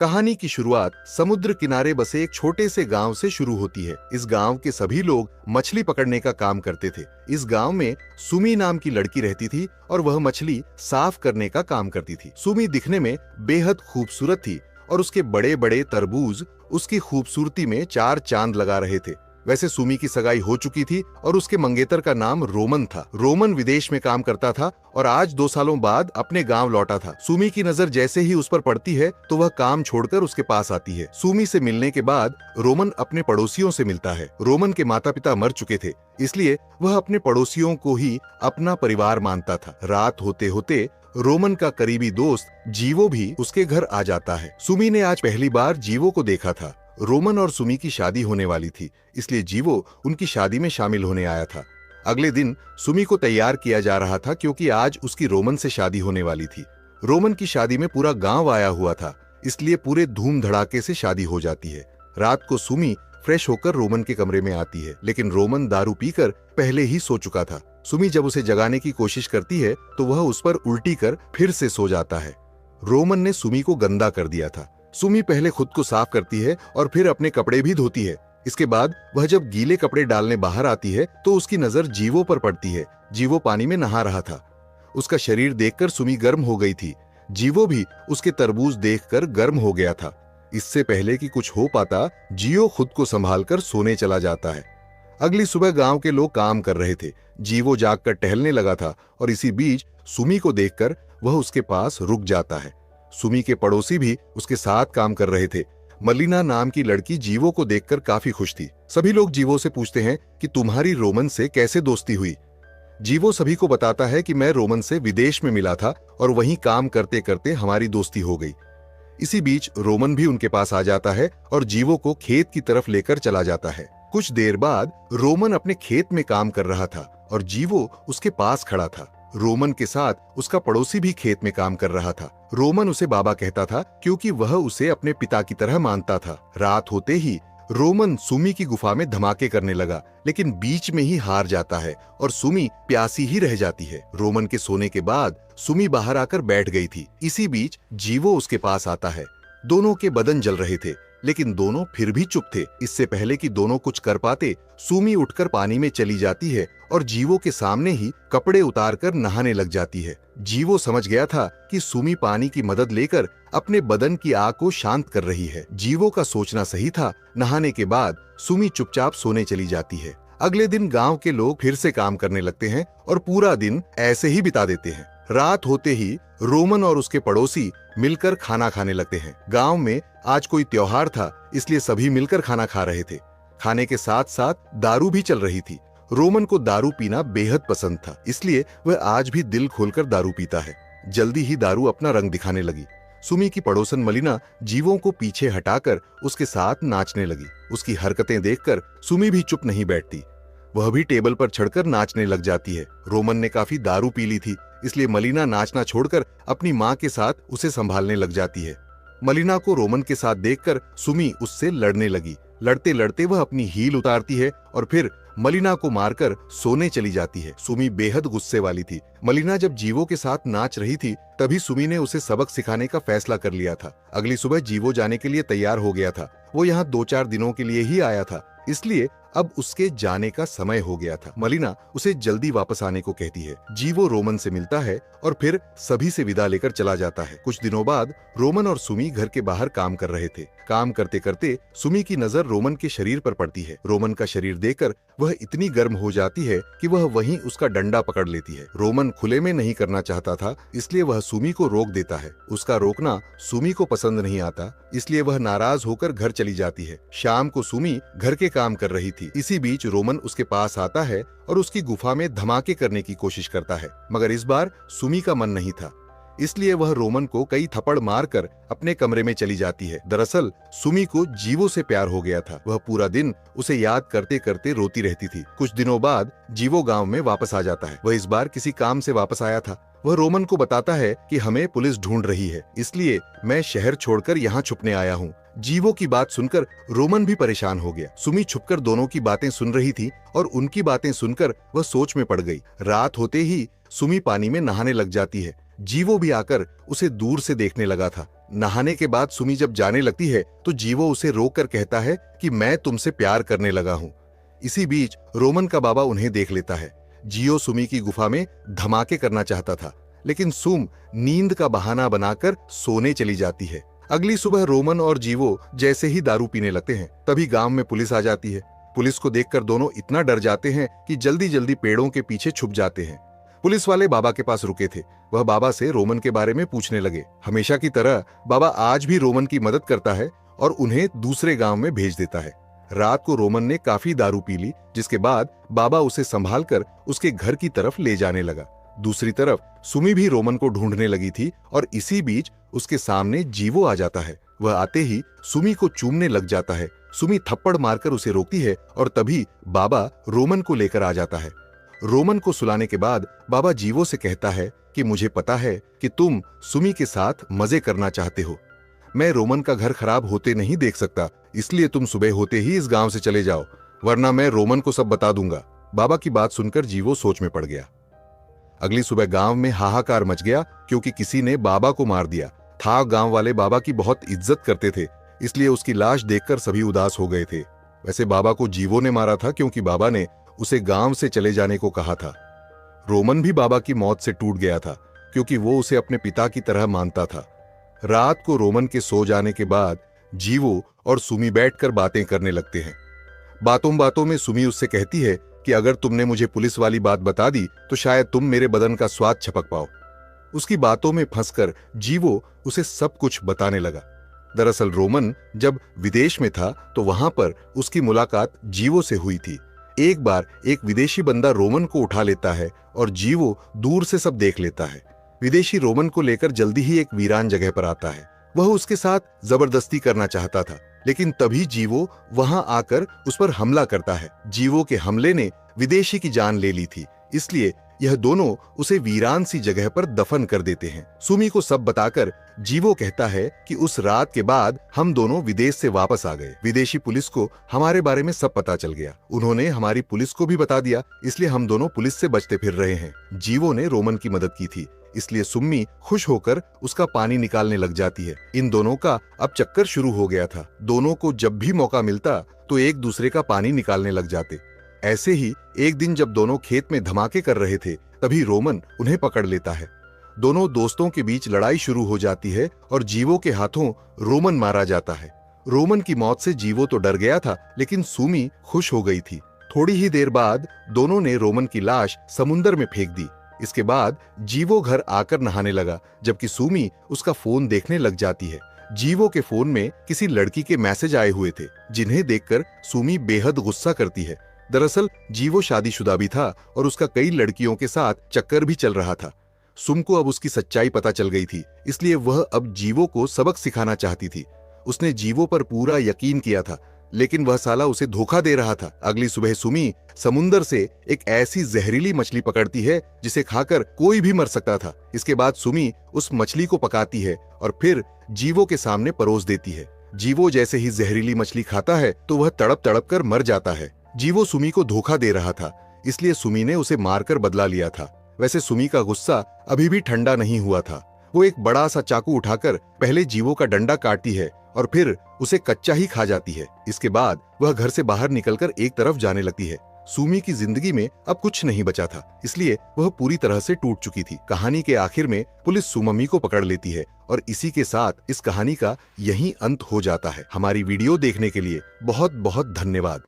कहानी की शुरुआत समुद्र किनारे बसे एक छोटे से गांव से शुरू होती है। इस गांव के सभी लोग मछली पकड़ने का काम करते थे। इस गांव में सुमी नाम की लड़की रहती थी और वह मछली साफ करने का काम करती थी। सुमी दिखने में बेहद खूबसूरत थी और उसके बड़े बड़े तरबूज उसकी खूबसूरती में चार चांद लगा रहे थे। वैसे सुमी की सगाई हो चुकी थी और उसके मंगेतर का नाम रोमन था। रोमन विदेश में काम करता था और आज 2 सालों बाद अपने गांव लौटा था। सुमी की नजर जैसे ही उस पर पड़ती है तो वह काम छोड़कर उसके पास आती है। सुमी से मिलने के बाद रोमन अपने पड़ोसियों से मिलता है। रोमन के माता पिता मर चुके थे, इसलिए वह अपने पड़ोसियों को ही अपना परिवार मानता था। रात होते होते रोमन का करीबी दोस्त जीवो भी उसके घर आ जाता है। सुमी ने आज पहली बार जीवो को देखा था। रोमन और सुमी की शादी होने वाली थी, इसलिए जीवो उनकी शादी में शामिल होने आया था। अगले दिन सुमी को तैयार किया जा रहा था क्योंकि आज उसकी रोमन से शादी होने वाली थी। रोमन की शादी में पूरा गांव आया हुआ था, इसलिए पूरे धूम धड़ाके से शादी हो जाती है। रात को सुमी फ्रेश होकर रोमन के कमरे में आती है, लेकिन रोमन दारू पीकर पहले ही सो चुका था। सुमी जब उसे जगाने की कोशिश करती है तो वह उस पर उल्टी कर फिर से सो जाता है। रोमन ने सुमी को गंदा कर दिया था। सुमी पहले खुद को साफ करती है और फिर अपने कपड़े भी धोती है। इसके बाद वह जब गीले कपड़े डालने बाहर आती है तो उसकी नजर जीवो पर पड़ती है। जीवो पानी में नहा रहा था। उसका शरीर देखकर सुमी गर्म हो गई थी। जीवो भी उसके तरबूज देखकर गर्म हो गया था। इससे पहले कि कुछ हो पाता, जीवो खुद को संभालकर सोने चला जाता है। अगली सुबह गांव के लोग काम कर रहे थे। जीवो जागकर टहलने लगा था और इसी बीच सुमी को देखकर वह उसके पास रुक जाता है। सुमी के पड़ोसी भी उसके साथ काम कर रहे थे। मलिना नाम की लड़की जीवो को देखकर काफी खुश थी। सभी लोग जीवो से पूछते हैं कि तुम्हारी रोमन से कैसे दोस्ती हुई। जीवो सभी को बताता है कि मैं रोमन से विदेश में मिला था और वहीं काम करते करते हमारी दोस्ती हो गई। इसी बीच रोमन भी उनके पास आ जाता है और जीवो को खेत की तरफ लेकर चला जाता है। कुछ देर बाद रोमन अपने खेत में काम कर रहा था और जीवो उसके पास खड़ा था। रोमन के साथ उसका पड़ोसी भी खेत में काम कर रहा था। रोमन उसे बाबा कहता था क्योंकि वह उसे अपने पिता की तरह मानता था। रात होते ही रोमन सुमी की गुफा में धमाके करने लगा, लेकिन बीच में ही हार जाता है और सुमी प्यासी ही रह जाती है। रोमन के सोने के बाद सुमी बाहर आकर बैठ गई थी। इसी बीच जीवो उसके पास आता है। दोनों के बदन जल रहे थे, लेकिन दोनों फिर भी चुप थे। इससे पहले कि दोनों कुछ कर पाते, सुमी उठकर पानी में चली जाती है और जीवो के सामने ही कपड़े उतारकर नहाने लग जाती है। जीवो समझ गया था कि सुमी पानी की मदद लेकर अपने बदन की आग को शांत कर रही है। जीवो का सोचना सही था। नहाने के बाद सुमी चुपचाप सोने चली जाती है। अगले दिन गांव के लोग फिर से काम करने लगते हैं और पूरा दिन ऐसे ही बिता देते हैं। रात होते ही रोमन और उसके पड़ोसी मिलकर खाना खाने लगते हैं। गांव में आज कोई त्योहार था, इसलिए सभी मिलकर खाना खा रहे थे। खाने के साथ साथ दारू भी चल रही थी। रोमन को दारू पीना बेहद पसंद था, इसलिए वह आज भी दिल खोलकर दारू पीता है। जल्दी ही दारू अपना रंग दिखाने लगी। सुमी की पड़ोसन मलिना जीवों को पीछे हटाकर उसके साथ नाचने लगी। उसकी हरकतें देखकर सुमी भी चुप नहीं बैठती। वह भी टेबल पर चढ़कर नाचने लग जाती है। रोमन ने काफी दारू पी ली थी, इसलिए मलिना नाचना छोड़कर अपनी माँ के साथ उसे संभालने लग जाती है। मलिना को रोमन के साथ देखकर सुमी उससे लड़ने लगी। लड़ते लड़ते वह अपनी हील उतारती है और फिर मलिना को मारकर सोने चली जाती है। सुमी बेहद गुस्से वाली थी। मलिना जब जीवो के साथ नाच रही थी, तभी सुमी ने उसे सबक सिखाने का फैसला कर लिया था। अगली सुबह जीवो जाने के लिए तैयार हो गया था। वो यहाँ 2-4 दिनों के लिए ही आया था, इसलिए अब उसके जाने का समय हो गया था। मलिना उसे जल्दी वापस आने को कहती है। जीवो रोमन से मिलता है और फिर सभी से विदा लेकर चला जाता है। कुछ दिनों बाद रोमन और सुमी घर के बाहर काम कर रहे थे। काम करते करते सुमी की नजर रोमन के शरीर पर पड़ती है। रोमन का शरीर देखकर वह इतनी गर्म हो जाती है कि वह वहीं उसका डंडा पकड़ लेती है। रोमन खुले में नहीं करना चाहता था, इसलिए वह सुमी को रोक देता है। उसका रोकना सुमी को पसंद नहीं आता, इसलिए वह नाराज होकर घर चली जाती है। शाम को सुमी घर के काम कर रही थी। इसी बीच रोमन उसके पास आता है और उसकी गुफा में धमाके करने की कोशिश करता है, मगर इस बार सुमी का मन नहीं था, इसलिए वह रोमन को कई थप्पड़ मारकर अपने कमरे में चली जाती है। दरअसल सुमी को जीवो से प्यार हो गया था। वह पूरा दिन उसे याद करते करते रोती रहती थी। कुछ दिनों बाद जीवो गांव में वापस आ जाता है। वह इस बार किसी काम से वापस आया था। वह रोमन को बताता है कि हमें पुलिस ढूंढ रही है, इसलिए मैं शहर छोड़कर यहाँ छुपने आया हूँ। जीवो की बात सुनकर रोमन भी परेशान हो गया। सुमी छुपकर दोनों की बातें सुन रही थी और उनकी बातें सुनकर वह सोच में पड़ गई। रात होते ही सुमी पानी में नहाने लग जाती है। जीवो भी आकर उसे दूर से देखने लगा था, नहाने के बाद सुमी जब जाने लगती है तो जीवो उसे रोक कर कहता है कि मैं तुमसे प्यार करने लगा हूं। इसी बीच रोमन का बाबा उन्हें देख लेता है। जियो सुमी की गुफा में धमाके करना चाहता था, लेकिन सुम नींद का बहाना बनाकर सोने चली जाती है। अगली सुबह रोमन और जीवो जैसे ही दारू पीने लगते हैं, तभी गांव में पुलिस आ जाती है। पुलिस को देखकर दोनों इतना डर जाते हैं कि जल्दी जल्दी पेड़ों के पीछे छुप जाते हैं। पुलिस वाले बाबा के पास रुके थे। वह बाबा से रोमन के बारे में पूछने लगे। हमेशा की तरह बाबा आज भी रोमन की मदद करता है और उन्हें दूसरे गांव में भेज देता है। रात को रोमन ने काफी दारू पी ली, जिसके बाद बाबा उसे संभाल कर उसके घर की तरफ ले जाने लगा। दूसरी तरफ सुमी भी रोमन को ढूंढने लगी थी और इसी बीच उसके सामने जीवो आ जाता है। वह आते ही सुमी को चूमने लग जाता है। सुमी थप्पड़ मारकर उसे रोकती है और तभी बाबा रोमन को लेकर आ जाता है। रोमन को सुलाने के बाद बाबा जीवो से कहता है कि मुझे पता है कि तुम सुमी के साथ मजे करना चाहते हो। मैं रोमन का घर खराब होते नहीं देख सकता, इसलिए तुम सुबह होते ही इस गांव से चले जाओ, वरना मैं रोमन को सब बता दूंगा। बाबा की बात सुनकर जीवो सोच में पड़ गया। अगली सुबह गांव में हाहाकार मच गया क्योंकि किसी ने बाबा को मार दिया था। गांव वाले बाबा की बहुत इज्जत करते थे, इसलिए उसकी लाश देखकर सभी उदास हो गए थे। वैसे बाबा को जीवो ने मारा था क्योंकि बाबा ने उसे गांव से चले जाने को कहा था। रोमन भी बाबा की मौत से टूट गया था क्योंकि वो उसे अपने पिता की तरह मानता था। रात को रोमन के सो जाने के बाद जीवो और सुमी बैठकर बातें करने लगते हैं। बातों बातों में सुमी उससे कहती है कि अगर तुमने मुझे पुलिस वाली बात बता दी तो शायद तुम मेरे बदन का स्वाद छपक पाओ। उसकी बातों में फंसकर जीवो उसे सब कुछ बताने लगा। दरअसल रोमन जब विदेश में था तो वहां पर उसकी मुलाकात जीवो से हुई थी। एक बार एक विदेशी बंदा रोमन को उठा लेता है और जीवो दूर से सब देख लेता है। विदेशी रोमन को लेकर जल्दी ही एक वीरान जगह पर आता है। वह उसके साथ जबरदस्ती करना चाहता था, लेकिन तभी जीवो वहां आकर उस पर हमला करता है। जीवो के हमले ने विदेशी की जान ले ली थी, इसलिए यह दोनों उसे वीरान सी जगह पर दफन कर देते हैं। सुमी को सब बताकर जीवो कहता है कि उस रात के बाद हम दोनों विदेश से वापस आ गए। विदेशी पुलिस को हमारे बारे में सब पता चल गया। उन्होंने हमारी पुलिस को भी बता दिया, इसलिए हम दोनों पुलिस से बचते फिर रहे हैं। जीवो ने रोमन की मदद की थी, इसलिए सुम्मी खुश होकर उसका पानी निकालने लग जाती है। इन दोनों का अब चक्कर शुरू हो गया था। दोनों को जब भी मौका मिलता तो एक दूसरे का पानी निकालने लग जाते। ऐसे ही एक दिन जब दोनों खेत में धमाके कर रहे थे, तभी रोमन उन्हें पकड़ लेता है। दोनों दोस्तों के बीच लड़ाई शुरू हो जाती है और जीवो के हाथों रोमन मारा जाता है। रोमन की मौत से जीवो तो डर गया था, लेकिन सुमी खुश हो गई थी। थोड़ी ही देर बाद दोनों ने रोमन की लाश समुंदर में फेंक दी। इसके बाद जीवो घर आकर नहाने लगा, जबकि सुमी उसका फोन देखने लग जाती है। जीवो के फोन में किसी लड़की के मैसेज आए हुए थे, जिन्हें देखकर सुमी बेहद गुस्सा करती है। दरअसल जीवो शादीशुदा भी था और उसका कई लड़कियों के साथ चक्कर भी चल रहा था। सुम को अब उसकी सच्चाई पता चल गई थी, इसलिए वह अब जीवो को सबक सिखाना चाहती थी। उसने जीवो पर पूरा यकीन किया था, लेकिन वह साला उसे धोखा दे रहा था। अगली सुबह सुमी समुंदर से एक ऐसी जहरीली मछली पकड़ती है जिसे खाकर कोई भी मर सकता था। इसके बाद सुमी उस मछली को पकाती है और फिर जीवो के सामने परोस देती है। जीवो जैसे ही जहरीली मछली खाता है तो वह तड़प तड़प कर मर जाता है। जीवो सुमी को धोखा दे रहा था, इसलिए सुमी ने उसे मारकर बदला लिया था। वैसे सुमी का गुस्सा अभी भी ठंडा नहीं हुआ था। वो एक बड़ा सा चाकू उठाकर पहले जीवो का डंडा काटती है और फिर उसे कच्चा ही खा जाती है। इसके बाद वह घर से बाहर निकलकर एक तरफ जाने लगती है। सुमी की जिंदगी में अब कुछ नहीं बचा था, इसलिए वह पूरी तरह से टूट चुकी थी। कहानी के आखिर में पुलिस सुमम्मी को पकड़ लेती है और इसी के साथ इस कहानी का यही अंत हो जाता है। हमारी वीडियो देखने के लिए बहुत बहुत धन्यवाद।